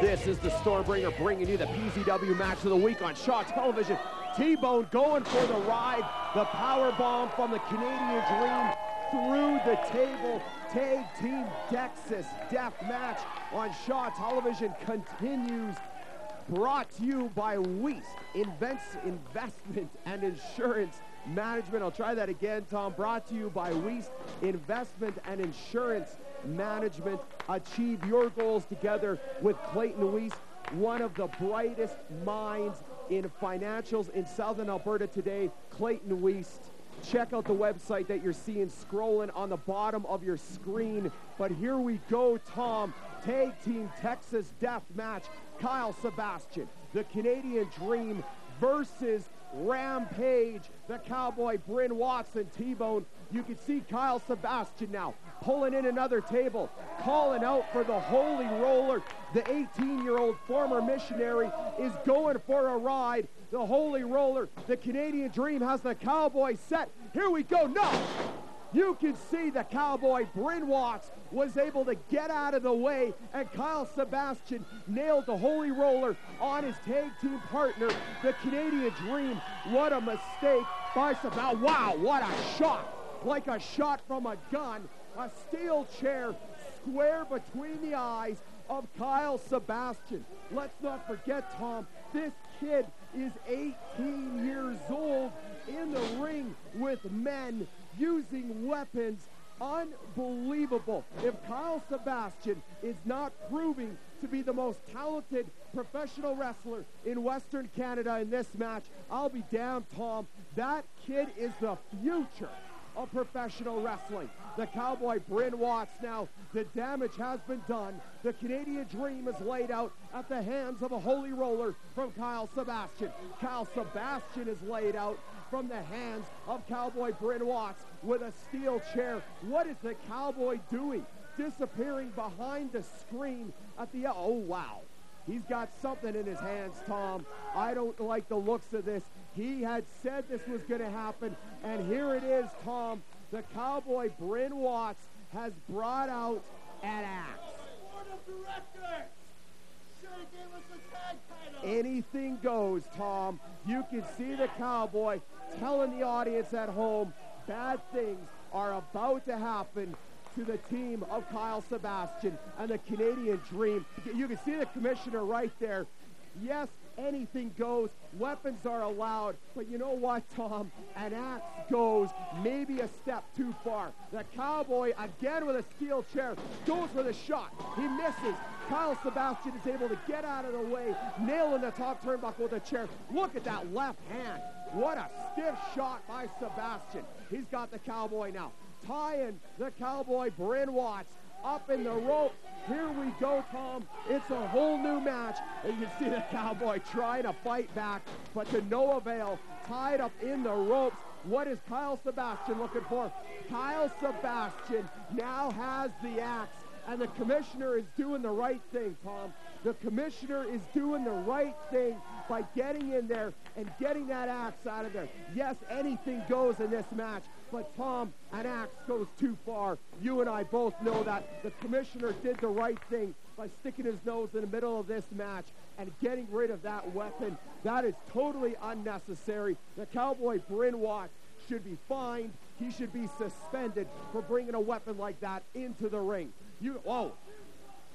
This is the Stormbringer bringing you the PZW match of the week on Shaw Television. T-Bone going for the ride. The power bomb from the Canadian Dream through the table. Tag Team Texas Death Match on Shaw Television continues. Brought to you by Weiss Investment and Insurance Management. I'll try that again, Tom. Brought to you by Weiss Investment and Insurance Management. Achieve your goals together with Clayton Weiss, one of the brightest minds in financials in Southern Alberta today. Clayton Weiss. Check out the website that you're seeing scrolling on the bottom of your screen. But here we go, Tom. Tag Team Texas Death Match. Kyle Sebastian, the Canadian Dream versus Rampage, the Cowboy, Bryn Watson, T-Bone. You can see Kyle Sebastian now pulling in another table, calling out for the Holy Roller. The 18-year-old former missionary is going for a ride. The Holy Roller, the Canadian Dream has the Cowboy set. Here we go. No! You can see the Cowboy, Bryn Watts, was able to get out of the way, and Kyle Sebastian nailed the Holy Roller on his tag team partner, the Canadian Dream. What a mistake by Sebastian. Wow, what a shot. Like a shot from a gun. A steel chair square between the eyes of Kyle Sebastian. Let's not forget, Tom, this kid is 18 years old in the ring with men using weapons. Unbelievable. If Kyle Sebastian is not proving to be the most talented professional wrestler in Western Canada in this match, I'll be damned, Tom. That kid is the future of professional wrestling. The Cowboy, Bryn Watts now. The damage has been done. The Canadian Dream is laid out at the hands of a Holy Roller from Kyle Sebastian. Kyle Sebastian is laid out from the hands of Cowboy Bryn Watts with a steel chair. What is the Cowboy doing? Disappearing behind the screen at the... Oh, wow. He's got something in his hands, Tom. I don't like the looks of this. He had said this was going to happen, and here it is, Tom. The Cowboy, Bryn Watts, has brought out an axe. Board of Directors! Should have gave us a tag title. Anything goes, Tom. You can see the Cowboy telling the audience at home bad things are about to happen to the team of Kyle Sebastian and the Canadian Dream. You can see the commissioner right there. Yes, anything goes. Weapons are allowed. But you know what, Tom? An axe goes maybe a step too far. The Cowboy, again with a steel chair, goes for the shot. He misses. Kyle Sebastian is able to get out of the way, nailing the top turnbuckle with a chair. Look at that left hand. What a stiff shot by Sebastian. He's got the Cowboy now, tying the Cowboy, Bryn Watts, up in the rope. Here we go, Tom. It's a whole new match. And you see the Cowboy trying to fight back, but to no avail. Tied up in the ropes. What is Kyle Sebastian looking for? Kyle Sebastian now has the axe, and the commissioner is doing the right thing, Tom. The commissioner is doing the right thing by getting in there and getting that axe out of there. Yes, anything goes in this match, but Tom, an axe goes too far. You and I both know that. The commissioner did the right thing by sticking his nose in the middle of this match and getting rid of that weapon. That is totally unnecessary. The Cowboy, Bryn Watts, should be fined. He should be suspended for bringing a weapon like that into the ring.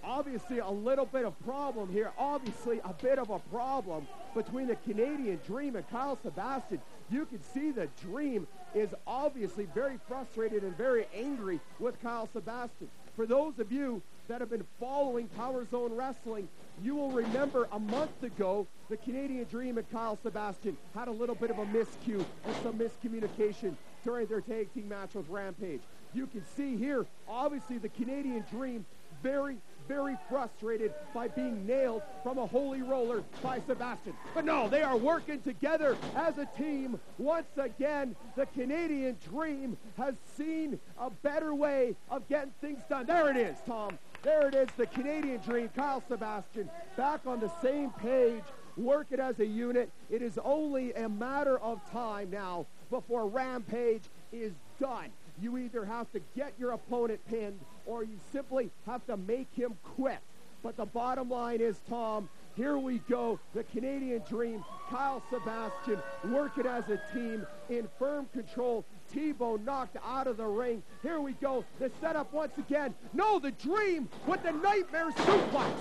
Obviously a little bit of problem here. Obviously a bit of a problem between the Canadian Dream and Kyle Sebastian. You can see the Dream is obviously very frustrated and very angry with Kyle Sebastian. For those of you that have been following Power Zone Wrestling, you will remember a month ago, the Canadian Dream and Kyle Sebastian had a little bit of a miscue and some miscommunication during their tag team match with Rampage. You can see here, obviously the Canadian Dream very, very frustrated by being nailed from a Holy Roller by Sebastian. But no, they are working together as a team. Once again, the Canadian Dream has seen a better way of getting things done. There it is, Tom. There it is, the Canadian Dream, Kyle Sebastian, back on the same page, working as a unit. It is only a matter of time now before Rampage is done. You either have to get your opponent pinned or you simply have to make him quit. But the bottom line is, Tom, here we go. The Canadian Dream, Kyle Sebastian working as a team in firm control. T-Bone knocked out of the ring. Here we go. The setup once again. No, the Dream with the Nightmare Suplex.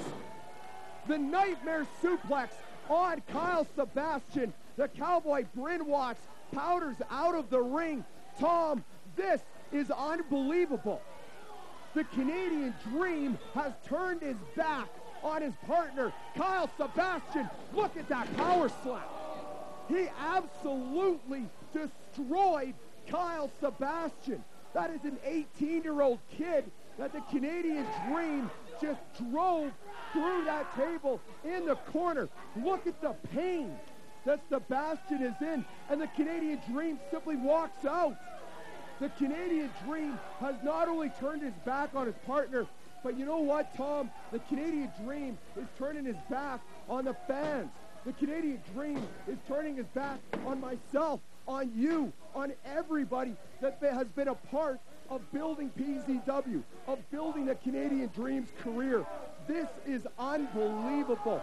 The Nightmare Suplex on Kyle Sebastian. The Cowboy Bryn Watts powders out of the ring. Tom, this is unbelievable. The Canadian Dream has turned his back on his partner, Kyle Sebastian. Look at that power slam. He absolutely destroyed Kyle Sebastian. That is an 18-year-old kid that the Canadian Dream just drove through that table in the corner. Look at the pain that Sebastian is in, and the Canadian Dream simply walks out. The Canadian Dream has not only turned his back on his partner, but you know what, Tom? The Canadian Dream is turning his back on the fans. The Canadian Dream is turning his back on myself, on you, on everybody that has been a part of building PZW, of building the Canadian Dream's career. This is unbelievable.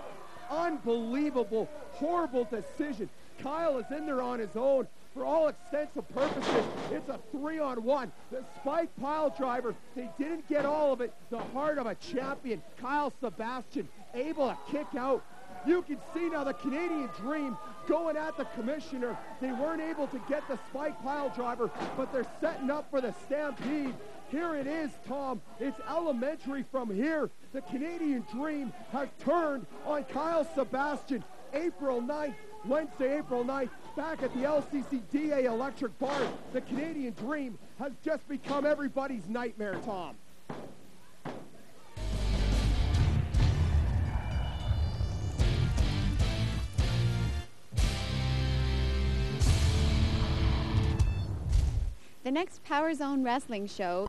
Unbelievable, horrible decision. Kyle is in there on his own. For all extents and purposes, it's a 3-on-1. The spike pile driver, they didn't get all of it. The heart of a champion, Kyle Sebastian, able to kick out. You can see now the Canadian Dream going at the commissioner. They weren't able to get the spike pile driver, but they're setting up for the Stampede. Here it is, Tom. It's elementary from here. The Canadian Dream has turned on Kyle Sebastian. April 9th, Wednesday, April 9th, back at the LCCDA Electric Bar. The Canadian Dream has just become everybody's nightmare, Tom. The next Power Zone Wrestling show